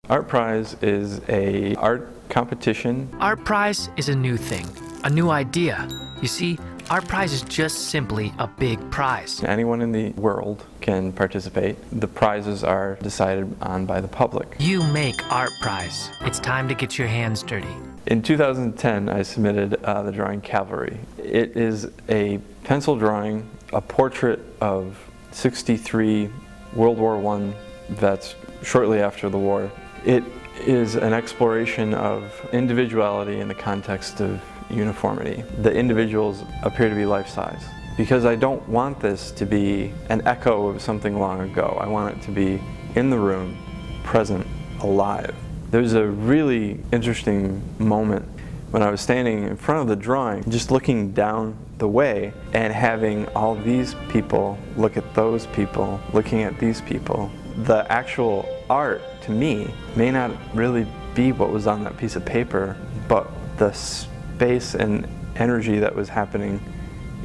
ArtPrize is a art competition. ArtPrize is a new thing, a new idea. You see, ArtPrize is just simply a big prize. Anyone in the world can participate. The prizes are decided on by the public. You make ArtPrize. It's time to get your hands dirty. In 2010, I submitted the drawing Cavalry. It is a pencil drawing, a portrait of 63 World War I vets shortly after the war. It is an exploration of individuality in the context of uniformity. The individuals appear to be life-size. Because I don't want this to be an echo of something long ago. I want it to be in the room, present, alive. There's a really interesting moment when I was standing in front of the drawing, just looking down the way and having all these people look at those people, looking at these people. The actual art, to me, may not really be what was on that piece of paper, but the space and energy that was happening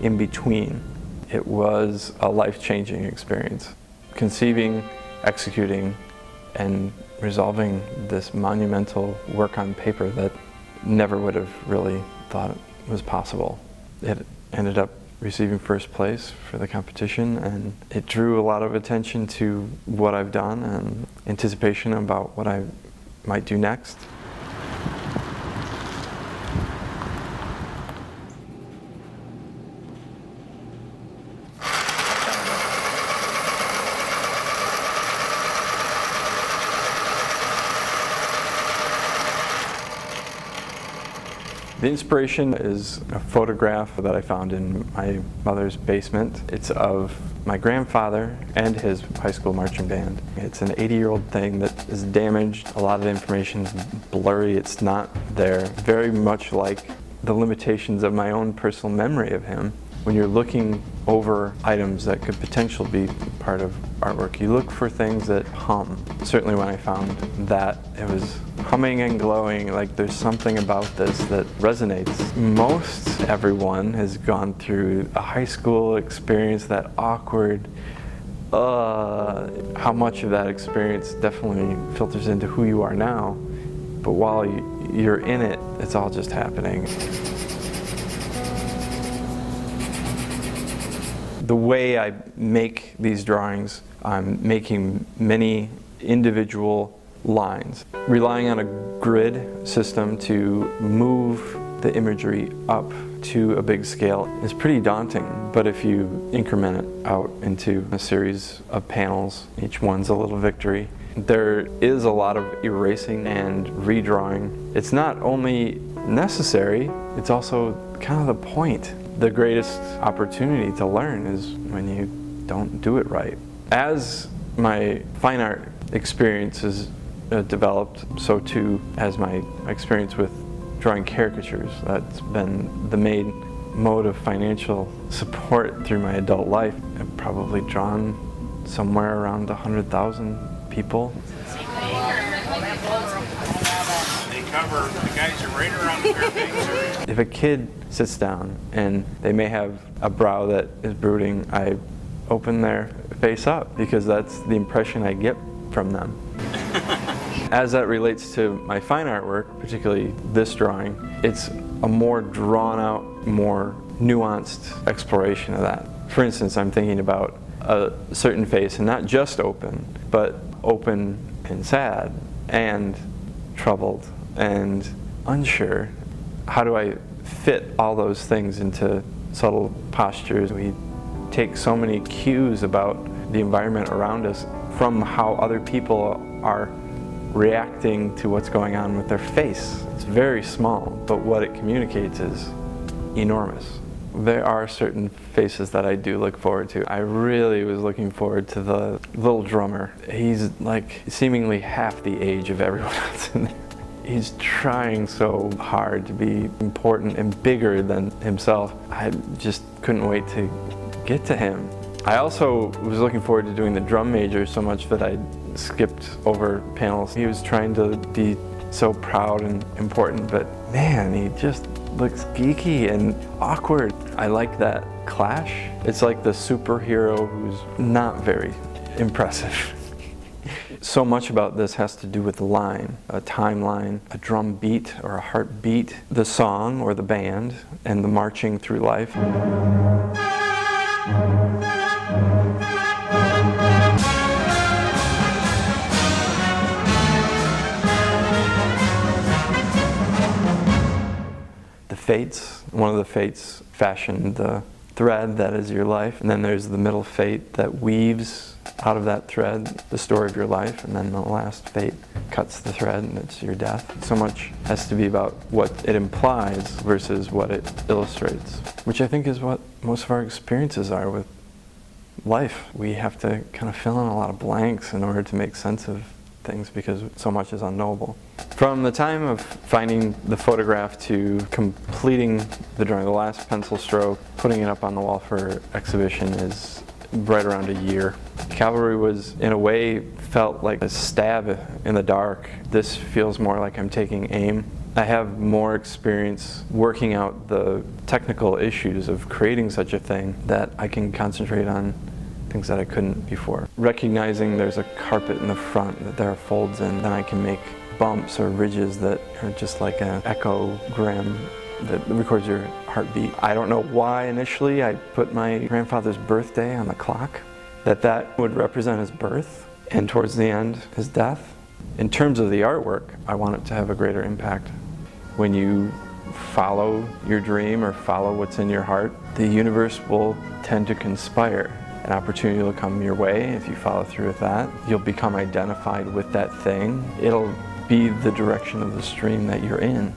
in between. It was a life-changing experience. Conceiving, executing, and resolving this monumental work on paper that never would have really thought was possible. It ended up receiving first place for the competition, and it drew a lot of attention to what I've done and anticipation about what I might do next. The inspiration is a photograph that I found in my mother's basement. It's of my grandfather and his high school marching band. It's an 80-year-old thing that is damaged. A lot of the information is blurry. It's not there. Very much like the limitations of my own personal memory of him. When you're looking over items that could potentially be part of artwork, you look for things that hum. Certainly when I found that, it was humming and glowing, like there's something about this that resonates. Most everyone has gone through a high school experience, that awkward, how much of that experience definitely filters into who you are now. But while you're in it, it's all just happening. The way I make these drawings, I'm making many individual lines, relying on a grid system to move the imagery up to a big scale. It's pretty daunting, but if you increment it out into a series of panels, each one's a little victory. There is a lot of erasing and redrawing. It's not only necessary, it's also kind of the point. The greatest opportunity to learn is when you don't do it right. As my fine art experience has developed, so too has my experience with drawing caricatures. That's been the main mode of financial support through my adult life. I've probably drawn somewhere around 100,000 people. The guys are right around the face. If a kid sits down and they may have a brow that is brooding, I open their face up because that's the impression I get from them. As that relates to my fine artwork, particularly this drawing, it's a more drawn out, more nuanced exploration of that. For instance, I'm thinking about a certain face, and not just open, but open and sad and troubled and unsure. How do I fit all those things into subtle postures? We take so many cues about the environment around us from how other people are reacting to what's going on with their face. It's very small, but what it communicates is enormous. There are certain faces that I do look forward to. I really was looking forward to the little drummer. He's like seemingly half the age of everyone else in there. He's trying so hard to be important and bigger than himself. I just couldn't wait to get to him. I also was looking forward to doing the drum major so much that I skipped over panels. He was trying to be so proud and important, but man, he just looks geeky and awkward. I like that clash. It's like the superhero who's not very impressive. So much about this has to do with the line, a timeline, a drum beat or a heartbeat, the song or the band, and the marching through life. The fates, one of the fates fashioned the thread that is your life, and then there's the middle fate that weaves out of that thread the story of your life, and then the last fate cuts the thread and it's your death. So much has to be about what it implies versus what it illustrates, which I think is what most of our experiences are with life. We have to kind of fill in a lot of blanks in order to make sense of things because so much is unknowable. From the time of finding the photograph to completing the drawing, the last pencil stroke, putting it up on the wall for exhibition is right around a year. Cavalry was, in a way, felt like a stab in the dark. This feels more like I'm taking aim. I have more experience working out the technical issues of creating such a thing that I can concentrate on things that I couldn't before. Recognizing there's a carpet in the front, that there are folds in, then I can make bumps or ridges that are just like an echogram that records your heartbeat. I don't know why initially I put my grandfather's birthday on the clock, that would represent his birth, and towards the end, his death. In terms of the artwork, I want it to have a greater impact. When you follow your dream or follow what's in your heart, the universe will tend to conspire. An opportunity will come your way if you follow through with that. You'll become identified with that thing. It'll be the direction of the stream that you're in.